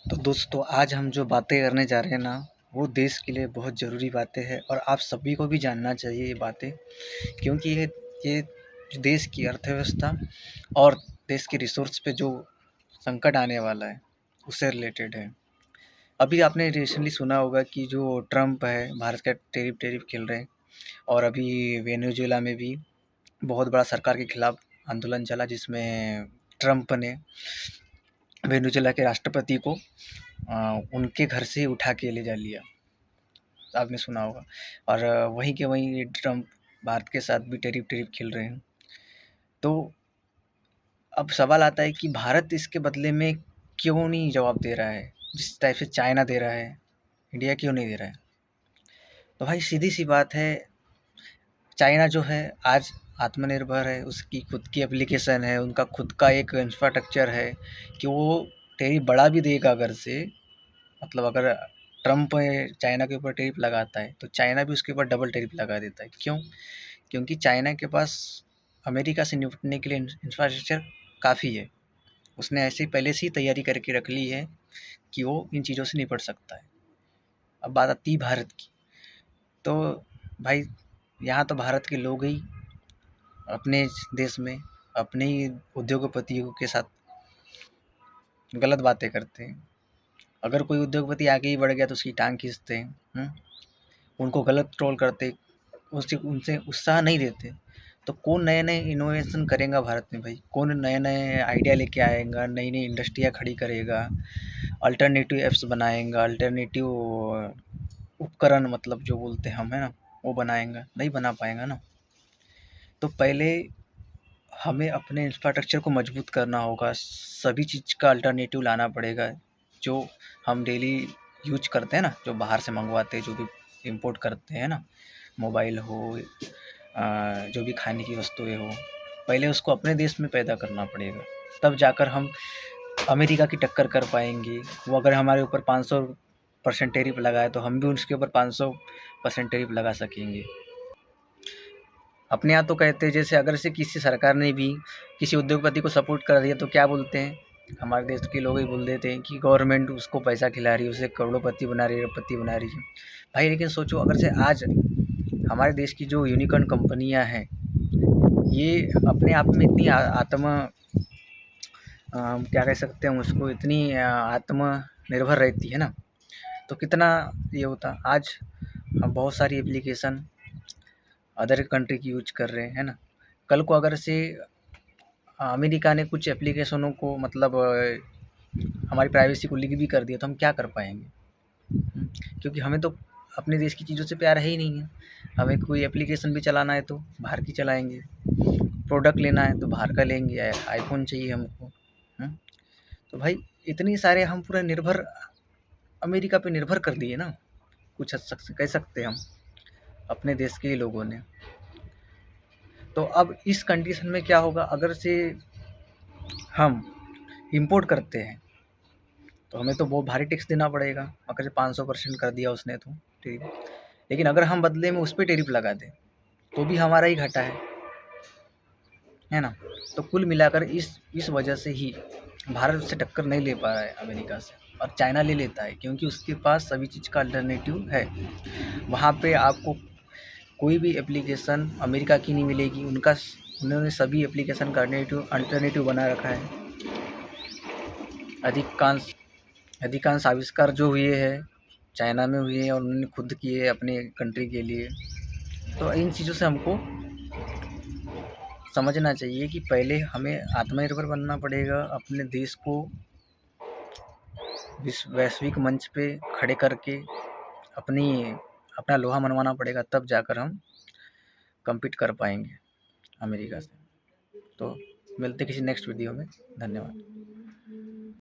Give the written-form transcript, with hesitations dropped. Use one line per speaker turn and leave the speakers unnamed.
तो दोस्तों आज हम जो बातें करने जा रहे हैं ना, वो देश के लिए बहुत ज़रूरी बातें हैं और आप सभी को भी जानना चाहिए ये बातें, क्योंकि ये जो देश की अर्थव्यवस्था और देश के रिसोर्स पे जो संकट आने वाला है उससे रिलेटेड है। अभी आपने रिसेंटली सुना होगा कि जो ट्रम्प है भारत का टेरिफ खेल रहे हैं और अभी वेनेजुएला में भी बहुत बड़ा सरकार के खिलाफ आंदोलन चला, जिसमें ट्रम्प ने वेनेजुएला के राष्ट्रपति को उनके घर से उठा के ले जा लिया। आपने सुना होगा। और वहीं के वहीं ये ट्रम्प भारत के साथ भी टेरिफ खेल रहे हैं। तो अब सवाल आता है कि भारत इसके बदले में क्यों नहीं जवाब दे रहा है, जिस टाइप से चाइना दे रहा है, इंडिया क्यों नहीं दे रहा है। तो भाई सीधी सी बात है, चाइना जो है आज आत्मनिर्भर है, उसकी खुद की एप्लीकेशन है, उनका खुद का एक इंफ्रास्ट्रक्चर है कि वो टेरिफ बढ़ा भी देगा अगर से, मतलब अगर ट्रम्प चाइना के ऊपर टेरिफ लगाता है तो चाइना भी उसके ऊपर डबल टेरिफ लगा देता है। क्यों? क्योंकि चाइना के पास अमेरिका से निपटने के लिए इंफ्रास्ट्रक्चर काफ़ी है। उसने ऐसे ही पहले से ही तैयारी करके रख ली है कि वो इन चीज़ों से निपट सकता है। अब बात आती है भारत की। तो भाई यहाँ तो भारत के लोग ही अपने देश में अपने ही उद्योगपतियों के साथ गलत बातें करते हैं। अगर कोई उद्योगपति आगे ही बढ़ गया तो उसकी टांग खींचते हैं, उनको गलत ट्रोल करते, उससे उनसे उत्साह नहीं देते। तो कौन नए-नए इनोवेशन करेगा भारत में भाई? कौन नए-नए आइडिया लेके आएगा, नई-नई इंडस्ट्रियाँ खड़ी करेगा, अल्टरनेटिव ऐप्स बनाएगा, अल्टरनेटिव उपकरण मतलब जो बोलते हैं हम, है ना, वो बनाएगा? नहीं बना पाएगा ना। तो पहले हमें अपने इंफ्रास्ट्रक्चर को मजबूत करना होगा, सभी चीज़ का अल्टरनेटिव लाना पड़ेगा। जो हम डेली यूज करते हैं ना, जो बाहर से मंगवाते हैं, जो भी इम्पोर्ट करते हैं ना, मोबाइल हो, जो भी खाने की वस्तुएं हो, पहले उसको अपने देश में पैदा करना पड़ेगा। तब जाकर हम अमेरिका की टक्कर कर पाएंगे। वो अगर हमारे ऊपर 500% टेरिफ लगाए तो हम भी उसके ऊपर 500% टेरिफ लगा सकेंगे। अपने यहाँ तो कहते हैं, जैसे अगर से किसी सरकार ने भी किसी उद्योगपति को सपोर्ट कर दिया तो क्या बोलते हैं, हमारे देश के लोग ही बोल देते हैं कि गवर्नमेंट उसको पैसा खिला रही है, उसे करोड़पति बना रही है, अरबपति बना रही है। भाई लेकिन सोचो, अगर से आज हमारे देश की जो यूनिकॉर्न कंपनियां हैं, ये अपने आप में इतनी क्या कह सकते हैं उसको, इतनी आत्मनिर्भर रहती है ना, तो कितना ये होता। आज हम बहुत सारी एप्लीकेशन अदर कंट्री की यूज कर रहे हैं, है ना। कल को अगर से अमेरिका ने कुछ एप्लीकेशनों को मतलब हमारी प्राइवेसी को लीक भी कर दिया तो हम क्या कर पाएंगे? क्योंकि हमें तो अपने देश की चीज़ों से प्यार है ही नहीं है। हमें कोई एप्लीकेशन भी चलाना है तो बाहर की चलाएंगे, प्रोडक्ट लेना है तो बाहर का लेंगे, आईफोन चाहिए हमको। तो भाई इतनी सारे हम पूरा निर्भर अमेरिका पे निर्भर कर दिए ना, कुछ हद तक कह सकते हैं हम अपने देश के ही लोगों ने। तो अब इस कंडीशन में क्या होगा, अगर से हम इंपोर्ट करते हैं तो हमें तो बहुत भारी टैक्स देना पड़ेगा। अगर से 500% कर दिया उसने तो ठीक, लेकिन अगर हम बदले में उस पर टेरिफ लगा दें तो भी हमारा ही घाटा है ना। तो कुल मिलाकर इस वजह से ही भारत से टक्कर नहीं ले पा रहा है अमेरिका से, और चाइना ले लेता है क्योंकि उसके पास सभी चीज़ का अल्टरनेटिव है। वहाँ पे आपको कोई भी एप्लीकेशन अमेरिका की नहीं मिलेगी। उन्होंने सभी एप्लीकेशन का अल्टरनेटिव बना रखा है। अधिकांश आविष्कार जो हुए हैं चाइना में हुए हैं और उन्होंने खुद किए अपने कंट्री के लिए। तो इन चीज़ों से हमको समझना चाहिए कि पहले हमें आत्मनिर्भर बनना पड़ेगा, अपने देश को वैश्विक मंच पे खड़े करके अपना लोहा मनवाना पड़ेगा, तब जाकर हम कम्पीट कर पाएंगे अमेरिका से। तो मिलते किसी नेक्स्ट वीडियो में। धन्यवाद।